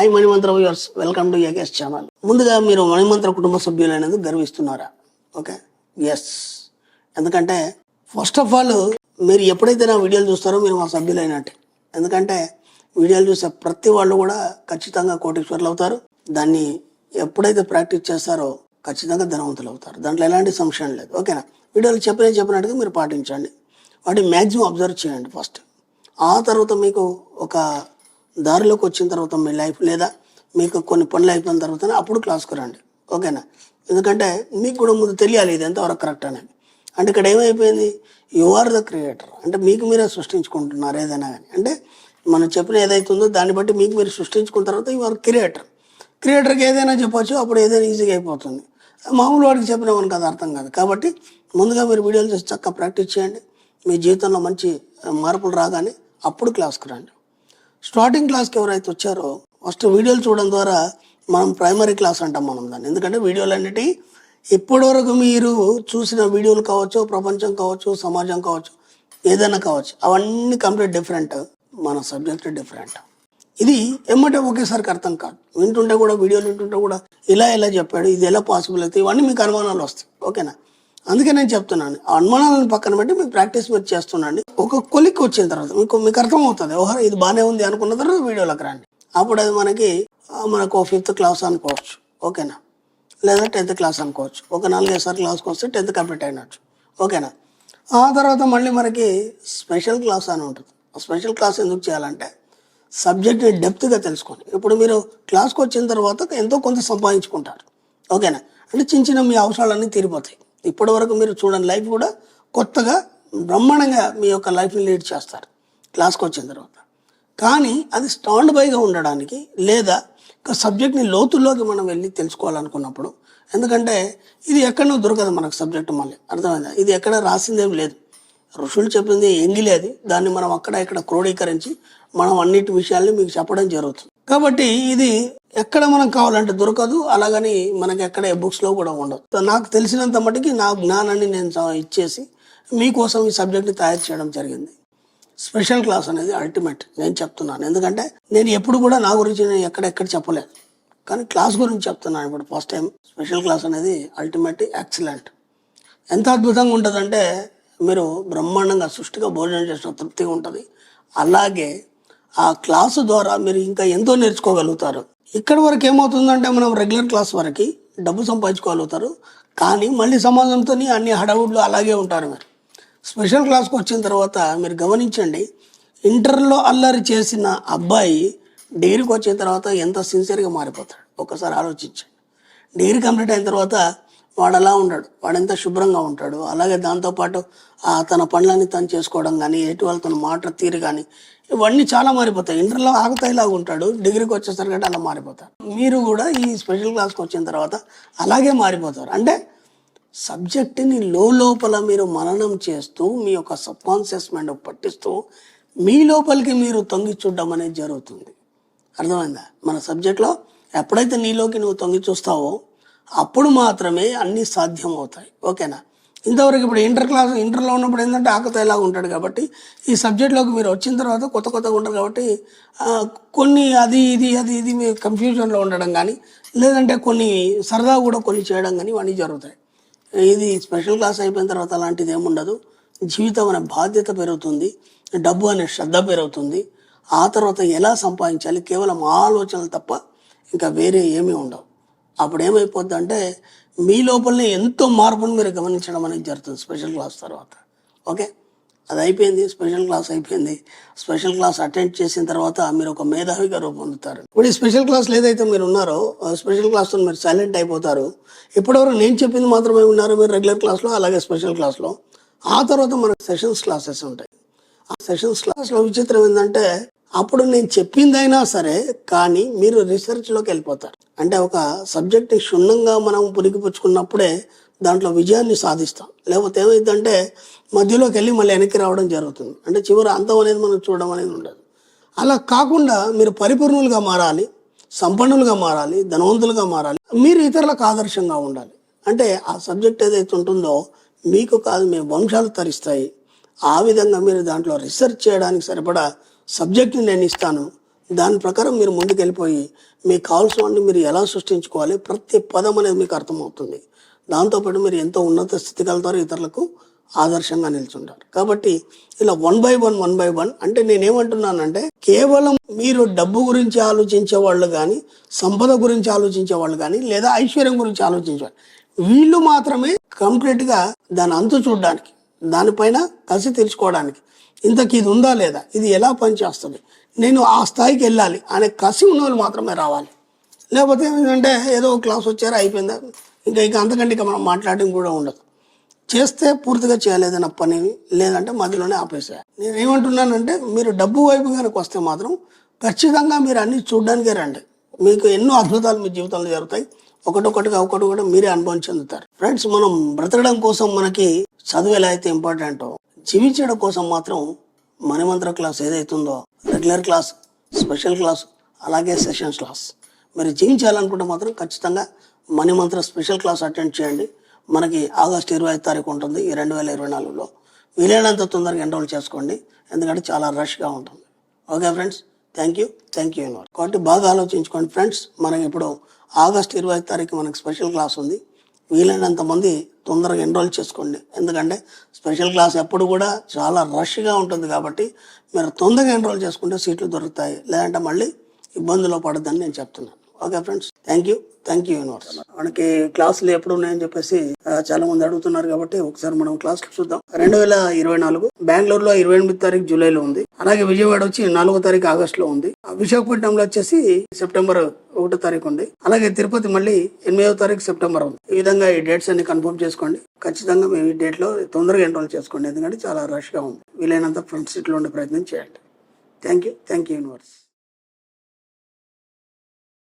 Hi Manimantra viewers, welcome to AKS channel. ముందుగా మీరు మణిమంత్ర కుటుంబ సభ్యులైనది గర్విస్తున్నారా? Okay, yes. ఎందుకంటే ఫస్ట్ ఆఫ్ ఆల్ మీరు ఎప్పుడైతే నా వీడియోలు చూస్తారో మీరు మా సభ్యులైనట్టే. ఎందుకంటే వీడియోలు చూసే ప్రతి వాళ్ళు కూడా ఖచ్చితంగా కోటీశ్వర్లు అవుతారు. దాన్ని ఎప్పుడైతే ప్రాక్టీస్ చేస్తారో ఖచ్చితంగా ధనవంతులు అవుతారు. దాంట్లో ఎలాంటి సంశయం లేదు. ఓకేనా? వీడియోలు చెప్పినట్టుగా మీరు పాటించండి. వాటిని మ్యాక్సిమం అబ్జర్వ్ చేయండి ఫస్ట్. ఆ తర్వాత మీకు ఒక దారిలోకి వచ్చిన తర్వాత మీ లైఫ్ లేదా మీకు కొన్ని పనులు అయిపోయిన తర్వాత అప్పుడు క్లాస్కి రండి. ఓకేనా? ఎందుకంటే మీకు కూడా ముందు తెలియాలి ఇది ఎంతవరకు కరెక్ట్ అనేది. అంటే ఇక్కడ ఏమైపోయింది, యు ఆర్ ద క్రియేటర్. అంటే మీకు మీరే సృష్టించుకుంటున్నారు ఏదైనా కానీ. అంటే మనం చెప్పిన ఏదైతుందో దాన్ని బట్టి మీకు మీరు సృష్టించుకున్న తర్వాత యు ఆర్ క్రియేటర్. క్రియేటర్కి ఏదైనా చెప్పొచ్చు, అప్పుడు ఏదైనా ఈజీగా అయిపోతుంది. మామూలు వాడికి చెప్పినామని కదా అర్థం కాదు. కాబట్టి ముందుగా మీరు వీడియోలు చేసి చక్కగా ప్రాక్టీస్ చేయండి. మీ జీవితంలో మంచి మార్పులు రాగానే అప్పుడు క్లాస్కి రండి. స్టార్టింగ్ క్లాస్కి ఎవరైతే వచ్చారో ఫస్ట్ వీడియోలు చూడడం ద్వారా మనం ప్రైమరీ క్లాస్ అంటాం మనం దాన్ని. ఎందుకంటే వీడియోలు అన్నిటి ఇప్పటివరకు మీరు చూసిన వీడియోలు కావచ్చు, ప్రపంచం కావచ్చు, సమాజం కావచ్చు, ఏదైనా కావచ్చు, అవన్నీ కంప్లీట్ డిఫరెంట్. మన సబ్జెక్ట్ డిఫరెంట్. ఇది ఏమంటే ఒకేసారికి అర్థం కాదు. వింటుంటే కూడా వీడియోలు వింటుంటే కూడా ఇలా చెప్పాడు, ఇది ఎలా పాసిబుల్ అవుతుంది, ఇవన్నీ మీకు అనుమానాలు వస్తాయి. ఓకేనా? అందుకే నేను చెప్తున్నాను, ఆ అనుమానాలను పక్కన పెట్టి మీకు ప్రాక్టీస్ మీరు చేస్తుండండి. ఒక కొలిక్కి వచ్చిన తర్వాత మీకు అర్థం అవుతుంది, ఓహో ఇది బాగానే ఉంది అనుకున్న తర్వాత వీడియోలోకి రండి. అప్పుడు అది మనకు 5th క్లాస్ అనుకోవచ్చు. ఓకేనా? లేదా 10th క్లాస్ అనుకోవచ్చు. ఒక 4-5 సార్లు క్లాస్కి వస్తే 10th కంప్లీట్ అయినట్టు. ఓకేనా? ఆ తర్వాత మళ్ళీ మనకి స్పెషల్ క్లాస్ అని ఉంటుంది. ఆ స్పెషల్ క్లాస్ ఎందుకు చేయాలంటే సబ్జెక్ట్ని డెప్త్గా తెలుసుకోండి. ఇప్పుడు మీరు క్లాస్కి వచ్చిన తర్వాత ఎంతో కొంత సంపాదించుకుంటారు. ఓకేనా? అంటే చిన్న మీ అవసరాలన్నీ తీరిపోతాయి. ఇప్పటి వరకు మీరు చూడండి లైఫ్ కూడా కొత్తగా బ్రహ్మాండంగా మీ యొక్క లైఫ్ని లీడ్ చేస్తారు క్లాస్కి వచ్చిన తర్వాత. కానీ అది స్టాండ్ బైగా ఉండడానికి లేదా ఒక సబ్జెక్ట్ని లోతుల్లోకి మనం వెళ్ళి తెలుసుకోవాలనుకున్నప్పుడు, ఎందుకంటే ఇది ఎక్కడో దొరకదు మనకు సబ్జెక్టు. మళ్ళీ అర్థమైందా? ఇది ఎక్కడ రాసిందేం లేదు, ఋషులు చెప్పింది ఎంగిలేదు. దాన్ని మనం అక్కడ ఇక్కడ క్రోడీకరించి మనం అన్నిటి విషయాల్ని మీకు చెప్పడం జరుగుతుంది. కాబట్టి ఇది ఎక్కడ మనం కావాలంటే దొరకదు, అలాగని మనకి ఎక్కడ బుక్స్లో కూడా ఉండదు. నాకు తెలిసినంత మటుకి నా జ్ఞానాన్ని నేను ఇచ్చేసి మీకోసం ఈ సబ్జెక్ట్ని తయారు చేయడం జరిగింది. స్పెషల్ క్లాస్ అనేది అల్టిమేట్ నేను చెప్తున్నాను. ఎందుకంటే నేను ఎప్పుడు కూడా నా గురించి నేను ఎక్కడ చెప్పలేదు, కానీ క్లాస్ గురించి చెప్తున్నాను ఇప్పుడు ఫస్ట్ టైం. స్పెషల్ క్లాస్ అనేది అల్టిమేట్, ఎక్సలెంట్. ఎంత అద్భుతంగా ఉంటుందంటే మీరు బ్రహ్మాండంగా సృష్టిగా భోజనం చేసిన తృప్తిగా ఉంటుంది. అలాగే ఆ క్లాసు ద్వారా మీరు ఇంకా ఎంతో నేర్చుకోగలుగుతారు. ఇక్కడి వరకు ఏమవుతుందంటే మనం రెగ్యులర్ క్లాస్ వరకు డబ్బు సంపాదించుకోగలుగుతారు, కానీ మళ్ళీ సమాజంతో అన్ని హడావుడ్లు అలాగే ఉంటారు. మీరు స్పెషల్ క్లాస్కి వచ్చిన తర్వాత మీరు గమనించండి, ఇంటర్లో అల్లరి చేసిన అబ్బాయి డిగ్రీకి వచ్చిన తర్వాత ఎంత సిన్సియర్గా మారిపోతాడు. ఒకసారి ఆలోచించండి. డిగ్రీ కంప్లీట్ అయిన తర్వాత వాడు అలా ఉంటాడు, వాడు ఎంత శుభ్రంగా ఉంటాడు. అలాగే దాంతోపాటు తన పనులన్నీ తను చేసుకోవడం కానీ, ఎటు వాళ్ళతో మాట తీరు కానీ, ఇవన్నీ చాలా మారిపోతాయి. ఇంటర్లో ఆగతాయిలాగా ఉంటాడు, డిగ్రీకి వచ్చేసరికి అలా మారిపోతారు. మీరు కూడా ఈ స్పెషల్ క్లాస్కి వచ్చిన తర్వాత అలాగే మారిపోతారు. అంటే సబ్జెక్టుని లోపల మీరు మననం చేస్తూ మీ యొక్క సబ్కాన్షియస్ మైండ్ పట్టిస్తూ మీ లోపలికి మీరు తొంగి చూడడం అనేది జరుగుతుంది. అర్థమైందా? మన సబ్జెక్ట్లో ఎప్పుడైతే నీలోకి నువ్వు తొంగి చూస్తావో అప్పుడు మాత్రమే అన్నీ సాధ్యం అవుతాయి. ఓకేనా? ఇంతవరకు ఇప్పుడు ఇంటర్లో ఉన్నప్పుడు ఏంటంటే ఆకతాయిలాగా ఉంటాడు. కాబట్టి ఈ సబ్జెక్ట్లోకి మీరు వచ్చిన తర్వాత కొత్తగా ఉంటారు. కాబట్టి కొన్ని అది ఇది మీరు కన్ఫ్యూజన్లో ఉండడం కానీ, లేదంటే కొన్ని సరదా కూడా కొన్ని చేయడం కానీ ఇవన్నీ జరుగుతాయి. ఇది స్పెషల్ క్లాస్ అయిపోయిన తర్వాత అలాంటిది ఏముండదు. జీవితం అనే బాధ్యత పెరుగుతుంది, డబ్బు అనే శ్రద్ధ పెరుగుతుంది. ఆ తర్వాత ఎలా సంపాదించాలి కేవలం ఆలోచనలు తప్ప ఇంకా వేరే ఏమీ ఉండవు. అప్పుడు ఏమైపోద్ది అంటే మీ లోపలనే ఎంతో మార్పును మీరు గమనించడం అనేది జరుగుతుంది స్పెషల్ క్లాస్ తర్వాత. ఓకే, అది అయిపోయింది, స్పెషల్ క్లాస్ అయిపోయింది. స్పెషల్ క్లాస్ అటెండ్ చేసిన తర్వాత మీరు ఒక మేధావిగా రూపొందుతారు. ఇప్పుడు ఈ స్పెషల్ క్లాస్లో ఏదైతే మీరు ఉన్నారో స్పెషల్ క్లాస్లో మీరు సైలెంట్ అయిపోతారు. ఇప్పటివరకు నేను చెప్పింది మాత్రమే ఉన్నారు మీరు రెగ్యులర్ క్లాస్లో, అలాగే స్పెషల్ క్లాస్లో. ఆ తర్వాత మనకు సెషన్స్ క్లాసెస్ ఉంటాయి. ఆ సెషన్స్ క్లాస్లో విచిత్రం ఏంటంటే అప్పుడు నేను చెప్పిందైనా సరే కానీ మీరు రీసెర్చ్లోకి వెళ్ళిపోతారు. అంటే ఒక సబ్జెక్ట్ క్షుణ్ణంగా మనం పురిగిపుచ్చుకున్నప్పుడే దాంట్లో విజయాన్ని సాధిస్తాం. లేకపోతే ఏమైందంటే మధ్యలోకి వెళ్ళి మళ్ళీ వెనక్కి రావడం జరుగుతుంది. అంటే చివరి అంతం అనేది మనం చూడడం అనేది ఉండదు. అలా కాకుండా మీరు పరిపూర్ణులుగా మారాలి, సంపన్నులుగా మారాలి, ధనవంతులుగా మారాలి, మీరు ఇతరులకు ఆదర్శంగా ఉండాలి. అంటే ఆ సబ్జెక్ట్ ఏదైతే ఉంటుందో మీకు కాదు మీ వంశాలు తరిస్తాయి. ఆ విధంగా మీరు దాంట్లో రీసెర్చ్ చేయడానికి సరిపడా సబ్జెక్ట్ని నేను ఇస్తాను. దాని ప్రకారం మీరు ముందుకెళ్ళిపోయి మీకు కావాల్సినవన్నీ మీరు ఎలా సృష్టించుకోవాలి, ప్రతి పదం అనేది మీకు అర్థమవుతుంది. దాంతోపాటు మీరు ఎంతో ఉన్నత స్థితికి వెళ్తారు, ఇతరులకు ఆదర్శంగా నిల్చుంటారు. కాబట్టి ఇలా 1 by 1 అంటే నేనేమంటున్నానంటే, కేవలం మీరు డబ్బు గురించి ఆలోచించే వాళ్ళు కానీ, సంపద గురించి ఆలోచించే వాళ్ళు కానీ, లేదా ఐశ్వర్యం గురించి ఆలోచించేవాళ్ళు, వీళ్ళు మాత్రమే కంప్లీట్గా దాని అంతు చూడడానికి, దానిపైన కసి తెలుసుకోవడానికి, ఇంతకు ఇది ఉందా లేదా, ఇది ఎలా పనిచేస్తుంది, నేను ఆ స్థాయికి వెళ్ళాలి అనే కసి ఉన్న వాళ్ళు మాత్రమే రావాలి. లేకపోతే ఏమిటంటే ఏదో క్లాస్ వచ్చారా అయిపోయిందా, ఇంకా అంతకంటే ఇక మనం మాట్లాడడం కూడా ఉండదు. చేస్తే పూర్తిగా చేయలేదన్న పని, లేదంటే మధ్యలోనే ఆపేసేయాలి. నేను ఏమంటున్నానంటే, మీరు డబ్బు వైపు కనుక వస్తే మాత్రం ఖచ్చితంగా మీరు అన్ని చూడడానికే రండి. మీకు ఎన్నో అద్భుతాలు మీ జీవితంలో జరుగుతాయి. ఒకటి మీరే అనుభవం చెందుతారు. ఫ్రెండ్స్, మనం బ్రతకడం కోసం మనకి చదువు ఎలా అయితే ఇంపార్టెంటో, జీవించడం కోసం మాత్రం మణిమంత్ర క్లాస్ ఏదైతుందో, రెగ్యులర్ క్లాస్, స్పెషల్ క్లాస్, అలాగే సెషన్స్ క్లాస్, మీరు జీవించాలనుకుంటే మాత్రం ఖచ్చితంగా మణిమంత్ర స్పెషల్ క్లాస్ అటెండ్ చేయండి. మనకి ఆగస్టు 25 తారీఖు ఉంటుంది ఈ 2024లో. వీలైనంత తొందరగా ఎన్రోల్ చేసుకోండి, ఎందుకంటే చాలా రష్గా ఉంటుంది. Okay friends, thank you. కాబట్టి బాగా ఆలోచించుకోండి ఫ్రెండ్స్. మనకి ఇప్పుడు ఆగస్టు 25 తారీఖు మనకి స్పెషల్ క్లాస్ ఉంది. వీలైనంత మంది తొందరగా ఎన్రోల్ చేసుకోండి, ఎందుకంటే స్పెషల్ క్లాస్ ఎప్పుడు కూడా చాలా రష్గా ఉంటుంది. కాబట్టి మీరు తొందరగా ఎన్రోల్ చేసుకుంటే సీట్లు దొరుకుతాయి, లేదంటే మళ్ళీ ఇబ్బందులో పడద్దని నేను చెప్తున్నాను. Okay friends, thank you universe. మనకి క్లాసులు ఎప్పుడు ఉన్నాయని చెప్పేసి చాలా మంది అడుగుతున్నారు. కాబట్టి ఒకసారి మనం క్లాసులు చూద్దాం. 2024 బెంగళూరులో 28 తారీఖు జూలైలో ఉంది. అలాగే విజయవాడ వచ్చి 4 తారీఖు ఆగస్టులో ఉంది. విశాఖపట్నంలో వచ్చేసి సెప్టెంబర్ 1 తారీఖు ఉంది. అలాగే తిరుపతి మళ్ళీ 8వ తారీఖు సెప్టెంబర్ ఉంది. ఈ విధంగా ఈ డేట్స్ అన్ని కన్ఫర్మ్ చేసుకోండి. ఖచ్చితంగా మేము ఈ డేట్ లో తొందరగా ఎన్రోల్ చేసుకోండి, ఎందుకంటే చాలా రష్ గా ఉంది. వీలైనంత ఫ్రంట్ సీట్ లో ఉండే ప్రయత్నం చేయండి. Thank you universe.